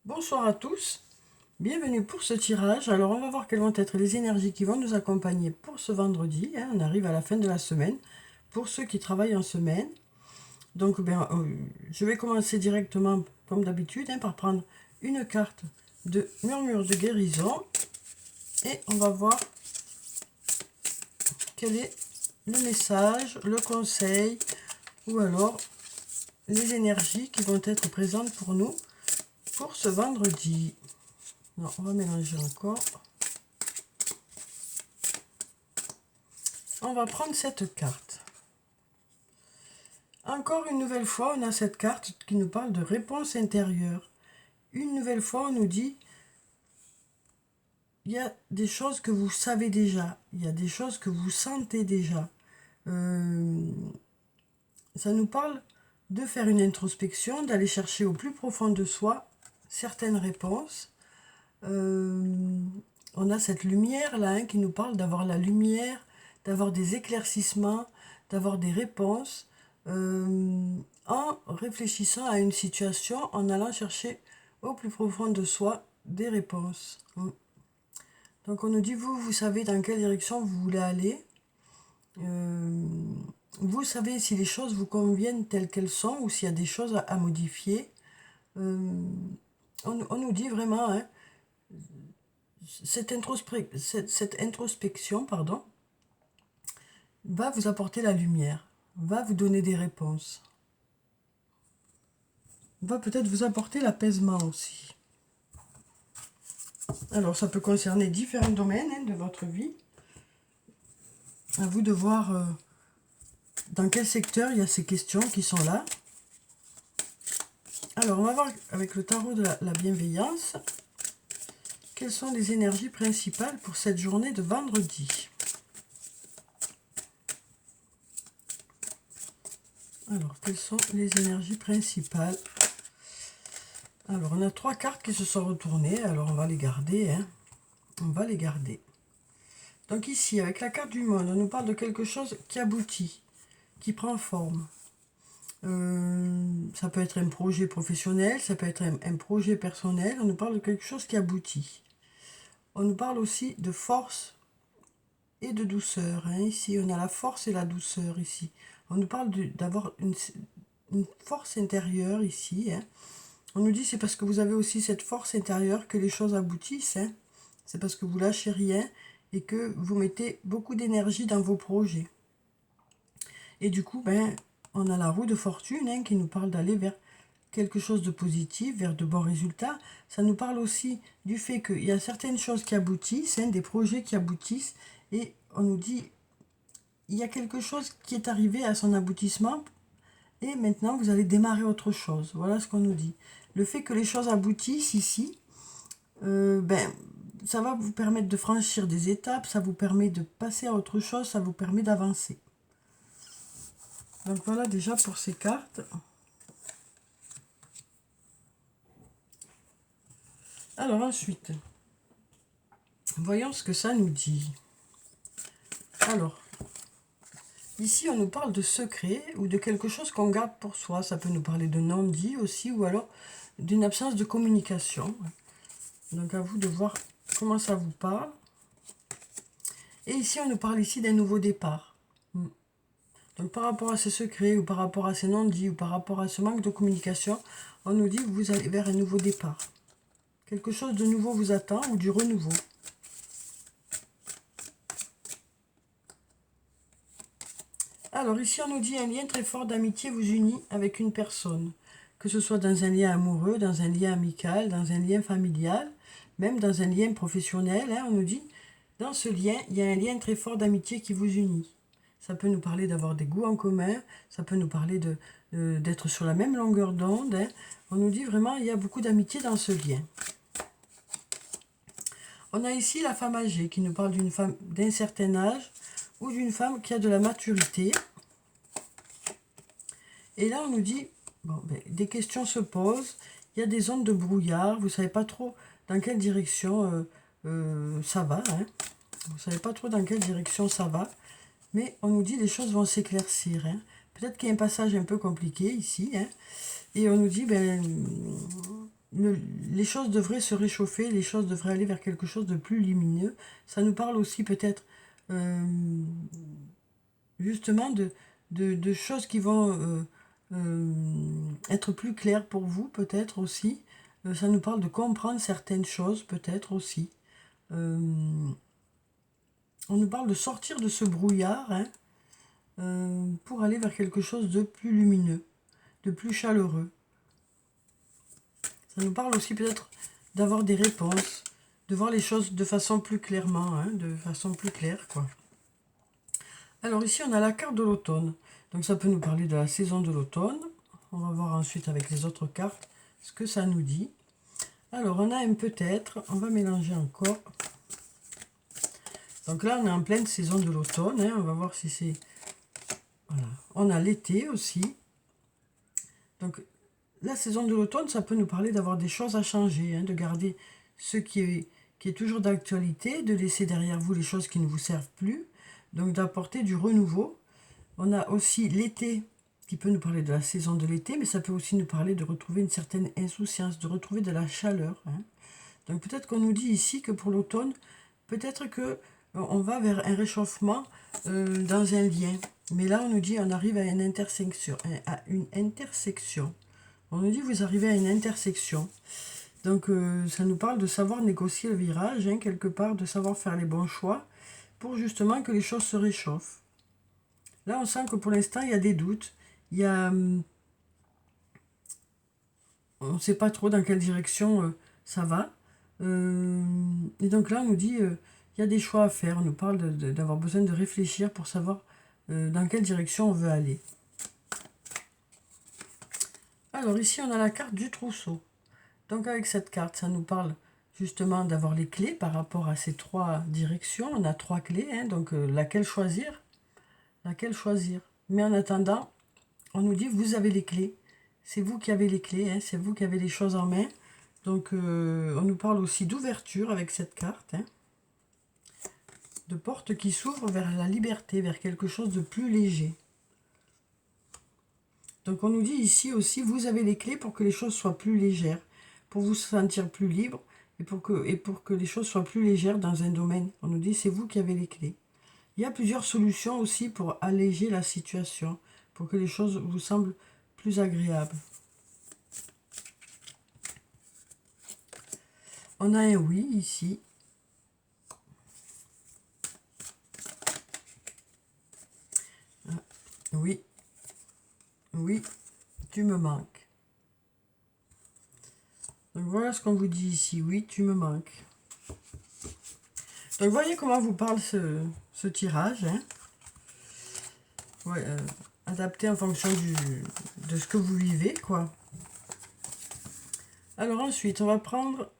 Bonsoir à tous, bienvenue pour ce tirage. Alors on va voir quelles vont être les énergies qui vont nous accompagner pour ce vendredi. On arrive à la fin de la semaine pour ceux qui travaillent en semaine. Donc je vais commencer directement comme d'habitude par prendre une carte de murmure de guérison et on va voir quel est le message, le conseil ou alors les énergies qui vont être présentes pour nous pour ce vendredi. Non, on va mélanger encore. On va prendre cette carte. Encore une nouvelle fois, on a cette carte qui nous parle de réponse intérieure. Une nouvelle fois, on nous dit, il y a des choses que vous savez déjà, il y a des choses que vous sentez déjà. Ça nous parle de faire une introspection, d'aller chercher au plus profond de soi certaines réponses. On a cette lumière là qui nous parle d'avoir la lumière, d'avoir des éclaircissements, d'avoir des réponses en réfléchissant à une situation, en allant chercher au plus profond de soi des réponses. Donc on nous dit, vous savez dans quelle direction vous voulez aller. Vous savez si les choses vous conviennent telles qu'elles sont ou s'il y a des choses à modifier. On nous dit vraiment, cette introspection, va vous apporter la lumière, va vous donner des réponses, va peut-être vous apporter l'apaisement aussi. Alors ça peut concerner différents domaines de votre vie. À vous de voir dans quel secteur il y a ces questions qui sont là. Alors on va voir avec le tarot de la bienveillance quelles sont les énergies principales pour cette journée de vendredi. Alors, quelles sont les énergies principales? Alors, on a 3 cartes qui se sont retournées. Alors, on va les garder. On va les garder. Donc ici, avec la carte du monde, on nous parle de quelque chose qui aboutit, qui prend forme. Ça peut être un projet professionnel, ça peut être un projet personnel. On nous parle de quelque chose qui aboutit. On nous parle aussi de force et de douceur. Ici, on a la force et la douceur ici. On nous parle d'avoir une force intérieure ici. On nous dit c'est parce que vous avez aussi cette force intérieure que les choses aboutissent. C'est parce que vous lâchez rien et que vous mettez beaucoup d'énergie dans vos projets. Et du coup, on a la roue de fortune qui nous parle d'aller vers quelque chose de positif, vers de bons résultats. Ça nous parle aussi du fait qu'il y a certaines choses qui aboutissent, des projets qui aboutissent. Et on nous dit, il y a quelque chose qui est arrivé à son aboutissement et maintenant vous allez démarrer autre chose. Voilà ce qu'on nous dit. Le fait que les choses aboutissent ici, ça va vous permettre de franchir des étapes, ça vous permet de passer à autre chose, ça vous permet d'avancer. Donc voilà déjà pour ces cartes. Alors ensuite, voyons ce que ça nous dit. Alors, ici on nous parle de secret ou de quelque chose qu'on garde pour soi. Ça peut nous parler de non-dit aussi ou alors d'une absence de communication. Donc à vous de voir comment ça vous parle. Et ici on nous parle ici d'un nouveau départ. Donc par rapport à ces secrets ou par rapport à ces non-dits ou par rapport à ce manque de communication, on nous dit que vous allez vers un nouveau départ. Quelque chose de nouveau vous attend ou du renouveau. Alors ici on nous dit un lien très fort d'amitié vous unit avec une personne. Que ce soit dans un lien amoureux, dans un lien amical, dans un lien familial, même dans un lien professionnel. On nous dit, dans ce lien, il y a un lien très fort d'amitié qui vous unit. Ça peut nous parler d'avoir des goûts en commun, ça peut nous parler d'être sur la même longueur d'onde. On nous dit vraiment, il y a beaucoup d'amitié dans ce lien. On a ici la femme âgée qui nous parle d'une femme d'un certain âge ou d'une femme qui a de la maturité. Et là, on nous dit, des questions se posent, il y a des zones de brouillard, vous ne savez pas trop dans quelle direction ça va. Vous ne savez pas trop dans quelle direction ça va. Mais on nous dit les choses vont s'éclaircir. Peut-être qu'il y a un passage un peu compliqué ici. Et on nous dit, les choses devraient se réchauffer, les choses devraient aller vers quelque chose de plus lumineux. Ça nous parle aussi peut-être justement de choses qui vont être plus claires pour vous, peut-être aussi. Ça nous parle de comprendre certaines choses, peut-être aussi. On nous parle de sortir de ce brouillard, hein, pour aller vers quelque chose de plus lumineux, de plus chaleureux. Ça nous parle aussi peut-être d'avoir des réponses, de voir les choses de façon plus clairement, hein, de façon plus claire, quoi. Alors ici, on a la carte de l'automne. Donc ça peut nous parler de la saison de l'automne. On va voir ensuite avec les autres cartes ce que ça nous dit. Alors, on a un peut-être, on va mélanger encore. Donc là, on est en pleine saison de l'automne, hein, on va voir si c'est... Voilà. On a l'été aussi. Donc, la saison de l'automne, ça peut nous parler d'avoir des choses à changer, hein, de garder ce qui est toujours d'actualité, de laisser derrière vous les choses qui ne vous servent plus, donc d'apporter du renouveau. On a aussi l'été, qui peut nous parler de la saison de l'été, mais ça peut aussi nous parler de retrouver une certaine insouciance, de retrouver de la chaleur, hein. Donc peut-être qu'on nous dit ici que pour l'automne, peut-être que on va vers un réchauffement dans un lien. Mais là, on nous dit on arrive à une intersection. On nous dit vous arrivez à une intersection. Donc ça nous parle de savoir négocier le virage, hein, quelque part, de savoir faire les bons choix pour justement que les choses se réchauffent. Là, on sent que pour l'instant, il y a des doutes. Il y a... on ne sait pas trop dans quelle direction ça va. Et donc là, on nous dit il y a des choix à faire. On nous parle d'avoir besoin de réfléchir pour savoir dans quelle direction on veut aller. Alors ici, on a la carte du trousseau. Donc avec cette carte, ça nous parle justement d'avoir les clés par rapport à ces trois directions. On a trois clés, hein, donc laquelle choisir? Laquelle choisir? Mais en attendant, on nous dit vous avez les clés. C'est vous qui avez les clés, hein, c'est vous qui avez les choses en main. Donc on nous parle aussi d'ouverture avec cette carte, hein, de porte qui s'ouvre vers la liberté, vers quelque chose de plus léger. Donc on nous dit ici aussi, vous avez les clés pour que les choses soient plus légères, pour vous sentir plus libre et pour que les choses soient plus légères dans un domaine. On nous dit, c'est vous qui avez les clés. Il y a plusieurs solutions aussi pour alléger la situation, pour que les choses vous semblent plus agréables. On a un oui ici. Oui. Oui, tu me manques. Donc voilà ce qu'on vous dit ici. Oui, tu me manques. Donc voyez comment vous parle ce tirage, hein. Ouais, adapté en fonction de ce que vous vivez, quoi. Alors ensuite, on va prendre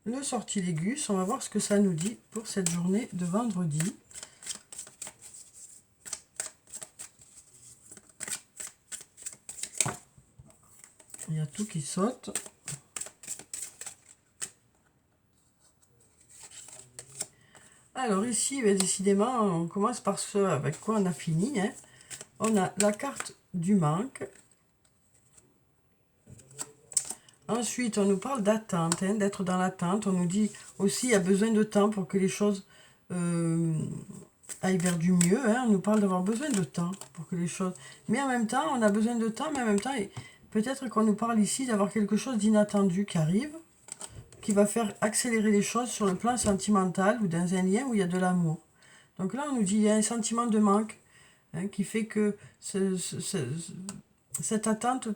le sortilégus. On va voir ce que ça nous dit pour cette journée de vendredi. Il y a tout qui saute. Alors ici, décidément, on commence par ce avec quoi on a fini, hein. On a la carte du manque. Ensuite, on nous parle d'attente, hein, d'être dans l'attente. On nous dit aussi qu'il y a besoin de temps pour que les choses aillent vers du mieux, hein. On nous parle d'avoir besoin de temps pour que les choses... Mais en même temps, on a besoin de temps, mais en même temps, peut-être qu'on nous parle ici d'avoir quelque chose d'inattendu qui arrive, qui va faire accélérer les choses sur le plan sentimental ou dans un lien où il y a de l'amour. Donc là, on nous dit qu'il y a un sentiment de manque, hein, qui fait que cette attente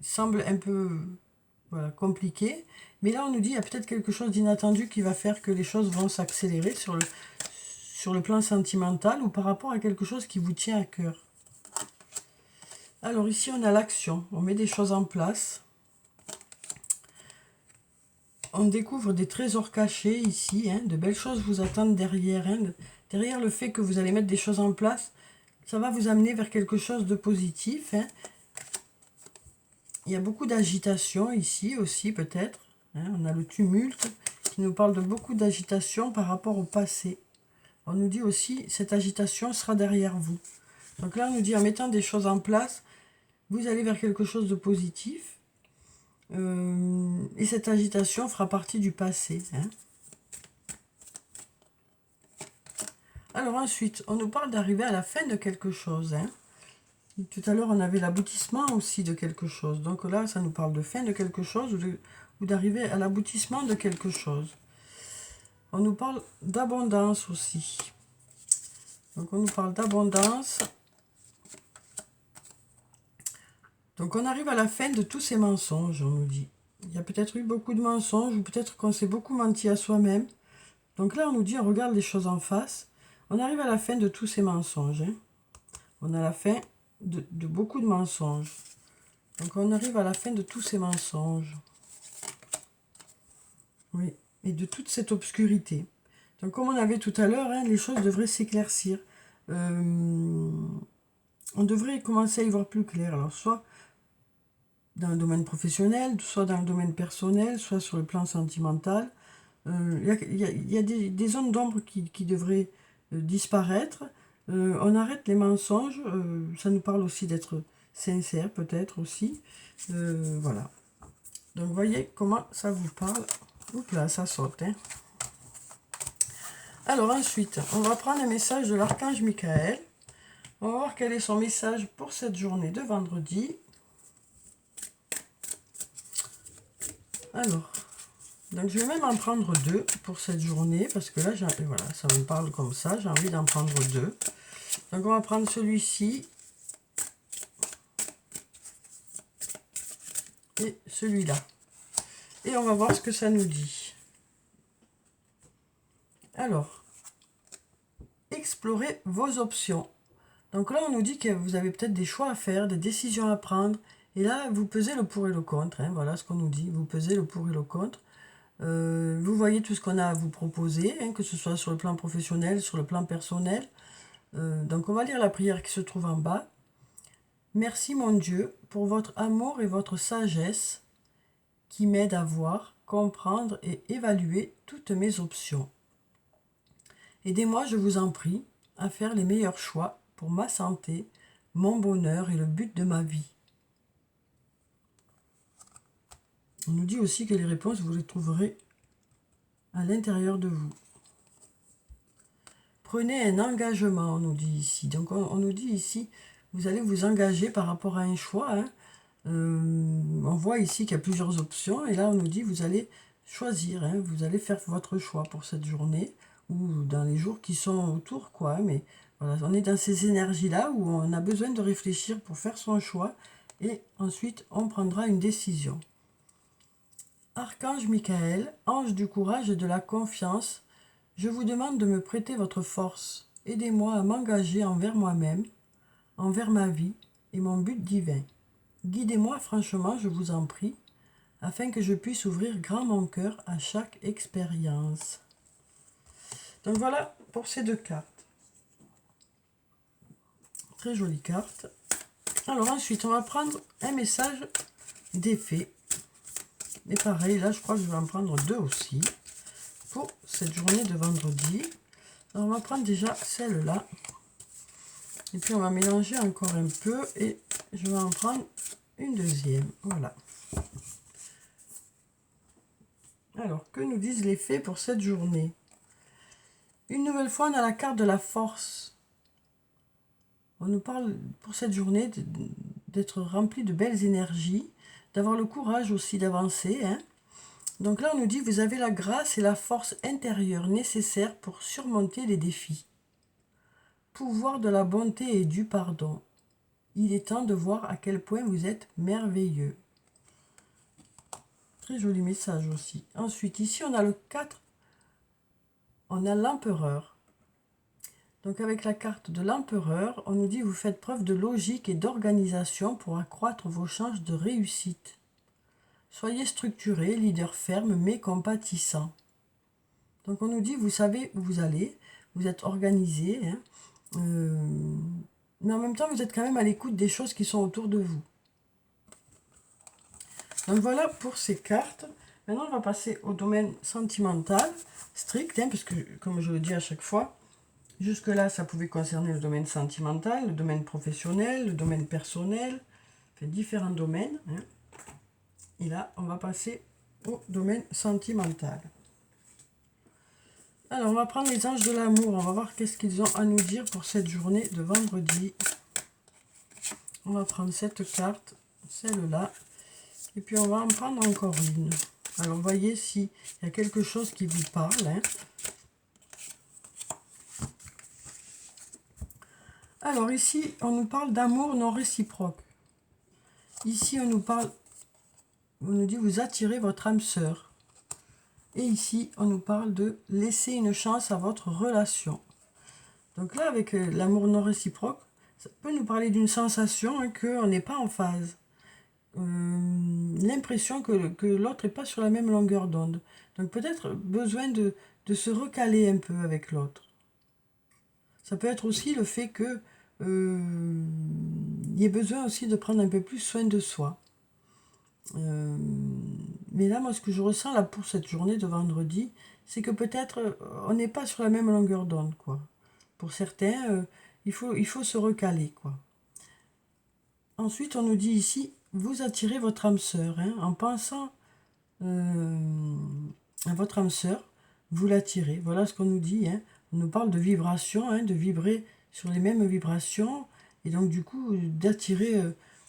semble un peu voilà, compliquée. Mais là, on nous dit qu'il y a peut-être quelque chose d'inattendu qui va faire que les choses vont s'accélérer sur le plan sentimental ou par rapport à quelque chose qui vous tient à cœur. Alors ici, on a l'action. On met des choses en place. On découvre des trésors cachés ici, hein, de belles choses vous attendent derrière. Hein, derrière le fait que vous allez mettre des choses en place, ça va vous amener vers quelque chose de positif. Hein. Il y a beaucoup d'agitation ici aussi peut-être. Hein, on a le tumulte qui nous parle de beaucoup d'agitation par rapport au passé. On nous dit aussi cette agitation sera derrière vous. Donc là on nous dit en mettant des choses en place, vous allez vers quelque chose de positif. Et cette agitation fera partie du passé. Hein. Alors ensuite, on nous parle d'arriver à la fin de quelque chose. Hein. Tout à l'heure, on avait l'aboutissement aussi de quelque chose. Donc là, ça nous parle de fin de quelque chose ou d'arriver à l'aboutissement de quelque chose. On nous parle d'abondance aussi. Donc on nous parle d'abondance. Donc on arrive à la fin de tous ces mensonges, on nous dit. Il y a peut-être eu beaucoup de mensonges, ou peut-être qu'on s'est beaucoup menti à soi-même. Donc là, on nous dit, on regarde les choses en face. On arrive à la fin de tous ces mensonges. Hein. On a la fin de beaucoup de mensonges. Donc on arrive à la fin de tous ces mensonges. Oui, et de toute cette obscurité. Donc comme on avait tout à l'heure, hein, les choses devraient s'éclaircir. On devrait commencer à y voir plus clair. Alors soit dans le domaine professionnel, soit dans le domaine personnel, soit sur le plan sentimental. Il y a des zones d'ombre qui devraient disparaître. On arrête les mensonges. Ça nous parle aussi d'être sincère, peut-être aussi. Voilà. Donc, voyez comment ça vous parle. Oups là, ça saute. Hein. Alors, ensuite, on va prendre un message de l'archange Michael. On va voir quel est son message pour cette journée de vendredi. Alors, donc je vais même en prendre deux pour cette journée, parce que là, voilà, ça me parle comme ça, j'ai envie d'en prendre deux. Donc on va prendre celui-ci et celui-là. Et on va voir ce que ça nous dit. Alors, explorez vos options. Donc là, on nous dit que vous avez peut-être des choix à faire, des décisions à prendre. Et là, vous pesez le pour et le contre. Hein, voilà ce qu'on nous dit. Vous pesez le pour et le contre. Vous voyez tout ce qu'on a à vous proposer, hein, que ce soit sur le plan professionnel, sur le plan personnel. Donc on va lire la prière qui se trouve en bas. Merci mon Dieu pour votre amour et votre sagesse qui m'aident à voir, comprendre et évaluer toutes mes options. Aidez-moi, je vous en prie, à faire les meilleurs choix pour ma santé, mon bonheur et le but de ma vie. On nous dit aussi que les réponses, vous les trouverez à l'intérieur de vous. Prenez un engagement, on nous dit ici. Donc on nous dit ici, vous allez vous engager par rapport à un choix. Hein. On voit ici qu'il y a plusieurs options. Et là, on nous dit, vous allez choisir. Hein, vous allez faire votre choix pour cette journée. Ou dans les jours qui sont autour, quoi. Mais voilà, on est dans ces énergies-là où on a besoin de réfléchir pour faire son choix. Et ensuite, on prendra une décision. Archange Michael, ange du courage et de la confiance, je vous demande de me prêter votre force. Aidez-moi à m'engager envers moi-même, envers ma vie et mon but divin. Guidez-moi franchement, je vous en prie, afin que je puisse ouvrir grand mon cœur à chaque expérience. Donc voilà pour ces deux cartes. Très jolie carte. Alors ensuite, on va prendre un message d'effet. Et pareil, là, je crois que je vais en prendre deux aussi pour cette journée de vendredi. Alors, on va prendre déjà celle-là. Et puis, on va mélanger encore un peu et je vais en prendre une deuxième. Voilà. Alors, que nous disent les fées pour cette journée? Une nouvelle fois, on a la carte de la force. On nous parle pour cette journée d'être rempli de belles énergies, d'avoir le courage aussi d'avancer. Hein. Donc là, on nous dit, vous avez la grâce et la force intérieure nécessaires pour surmonter les défis. Pouvoir de la bonté et du pardon. Il est temps de voir à quel point vous êtes merveilleux. Très joli message aussi. Ensuite, ici, on a le 4. On a l'empereur. Donc avec la carte de l'empereur, on nous dit, vous faites preuve de logique et d'organisation pour accroître vos chances de réussite. Soyez structuré, leader ferme mais compatissant. Donc on nous dit, vous savez où vous allez, vous êtes organisé, hein, mais en même temps, vous êtes quand même à l'écoute des choses qui sont autour de vous. Donc voilà pour ces cartes. Maintenant, on va passer au domaine sentimental, strict, hein, parce que, comme je le dis à chaque fois, jusque-là, ça pouvait concerner le domaine sentimental, le domaine professionnel, le domaine personnel, enfin, différents domaines. Hein. Et là, on va passer au domaine sentimental. Alors, on va prendre les anges de l'amour. On va voir qu'est-ce qu'ils ont à nous dire pour cette journée de vendredi. On va prendre cette carte, celle-là. Et puis, on va en prendre encore une. Alors, voyez s'il y a quelque chose qui vous parle. Hein. Alors, ici, on nous parle d'amour non réciproque. Ici, on nous dit vous attirez votre âme sœur. Et ici, on nous parle de laisser une chance à votre relation. Donc là, avec l'amour non réciproque, ça peut nous parler d'une sensation hein, qu'on n'est pas en phase. L'impression que l'autre n'est pas sur la même longueur d'onde. Donc peut-être besoin de se recaler un peu avec l'autre. Ça peut être aussi le fait que il y ait besoin aussi de prendre un peu plus soin de soi. Mais là, moi, ce que je ressens là pour cette journée de vendredi, c'est que peut-être on n'est pas sur la même longueur d'onde, quoi. Pour certains, il faut se recaler, quoi. Ensuite, on nous dit ici, vous attirez votre âme sœur, hein, en pensant à votre âme sœur, vous l'attirez. Voilà ce qu'on nous dit, hein. On nous parle de vibration, hein, de vibrer sur les mêmes vibrations, et donc du coup, d'attirer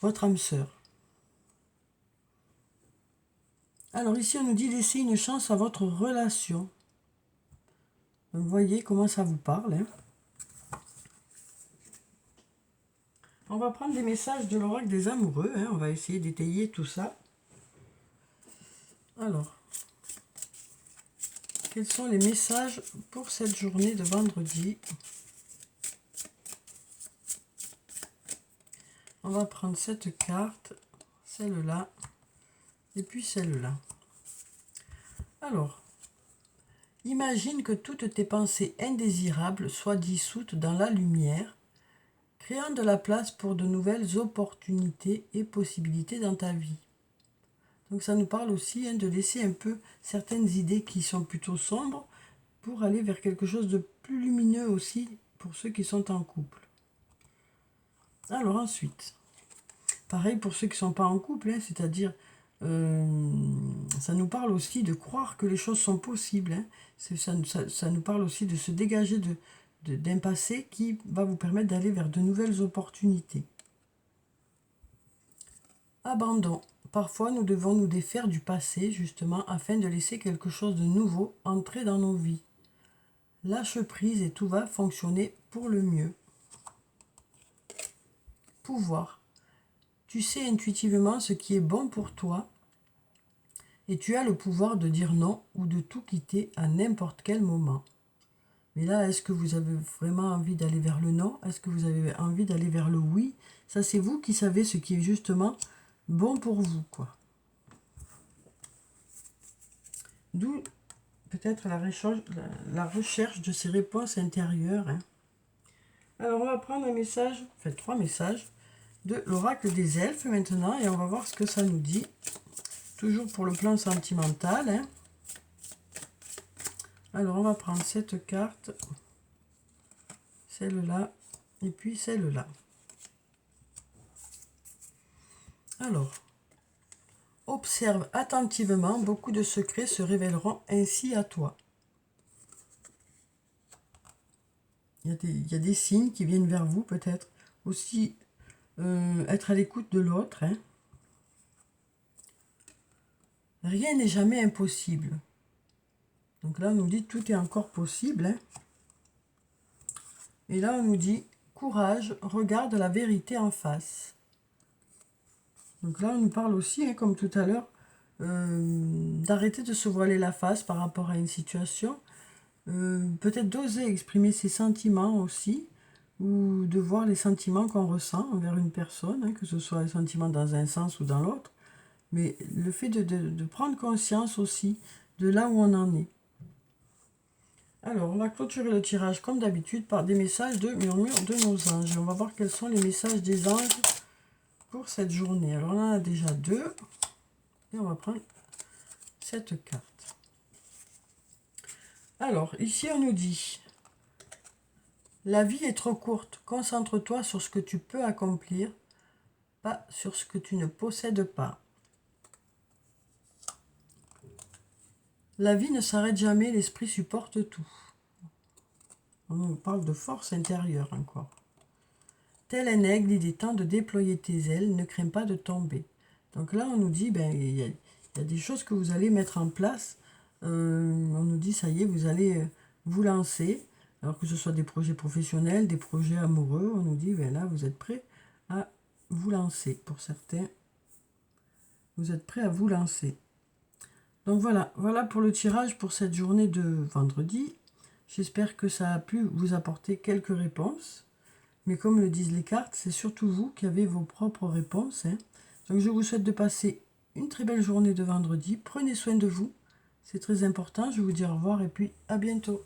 votre âme sœur. Alors ici, on nous dit laissez une chance à votre relation. Donc, vous voyez comment ça vous parle. Hein. On va prendre des messages de l'oracle des amoureux. Hein. On va essayer d'étayer tout ça. Alors, quels sont les messages pour cette journée de vendredi? On va prendre cette carte, celle-là, et puis celle-là. Alors, imagine que toutes tes pensées indésirables soient dissoutes dans la lumière, créant de la place pour de nouvelles opportunités et possibilités dans ta vie. Donc ça nous parle aussi hein, de laisser un peu certaines idées qui sont plutôt sombres pour aller vers quelque chose de plus lumineux aussi pour ceux qui sont en couple. Alors ensuite, pareil pour ceux qui ne sont pas en couple, hein, c'est-à-dire ça nous parle aussi de croire que les choses sont possibles. Hein. Ça nous parle aussi de se dégager d'un passé qui va vous permettre d'aller vers de nouvelles opportunités. Abandon. Parfois, nous devons nous défaire du passé, justement, afin de laisser quelque chose de nouveau entrer dans nos vies. Lâche prise et tout va fonctionner pour le mieux. Pouvoir. Tu sais intuitivement ce qui est bon pour toi et tu as le pouvoir de dire non ou de tout quitter à n'importe quel moment. Mais là, est-ce que vous avez vraiment envie d'aller vers le non? Est-ce que vous avez envie d'aller vers le oui? Ça, c'est vous qui savez ce qui est justement bon pour vous, quoi. D'où peut-être la recherche de ces réponses intérieures. Hein. Alors, on va prendre un message, enfin 3 messages, de l'oracle des elfes maintenant, et on va voir ce que ça nous dit. Toujours pour le plan sentimental. Hein. Alors, on va prendre cette carte, celle-là, et puis celle-là. Alors, observe attentivement, beaucoup de secrets se révéleront ainsi à toi. Il y a des signes qui viennent vers vous peut-être. Aussi, être à l'écoute de l'autre. Hein. Rien n'est jamais impossible. Donc là, on nous dit tout est encore possible. Hein. Et là, on nous dit courage, regarde la vérité en face. Donc là, on nous parle aussi, hein, comme tout à l'heure, d'arrêter de se voiler la face par rapport à une situation. Peut-être d'oser exprimer ses sentiments aussi, ou de voir les sentiments qu'on ressent envers une personne, hein, que ce soit les sentiments dans un sens ou dans l'autre. Mais le fait de prendre conscience aussi de là où on en est. Alors, on va clôturer le tirage comme d'habitude par des messages de murmure de nos anges. Et on va voir quels sont les messages des anges pour cette journée. Alors, on en a déjà 2. Et on va prendre cette carte. Alors, ici, on nous dit la vie est trop courte. Concentre-toi sur ce que tu peux accomplir, pas sur ce que tu ne possèdes pas. La vie ne s'arrête jamais, l'esprit supporte tout. On nous parle de force intérieure encore. Tel un aigle, il est temps de déployer tes ailes, ne crains pas de tomber. Donc là, on nous dit, ben, il y a des choses que vous allez mettre en place. On nous dit, ça y est, vous allez vous lancer. Alors que ce soit des projets professionnels, des projets amoureux, on nous dit, ben là, vous êtes prêts à vous lancer. Pour certains, vous êtes prêts à vous lancer. Donc voilà, voilà pour le tirage pour cette journée de vendredi. J'espère que ça a pu vous apporter quelques réponses. Mais comme le disent les cartes, c'est surtout vous qui avez vos propres réponses. Donc je vous souhaite de passer une très belle journée de vendredi. Prenez soin de vous, c'est très important. Je vous dis au revoir et puis à bientôt.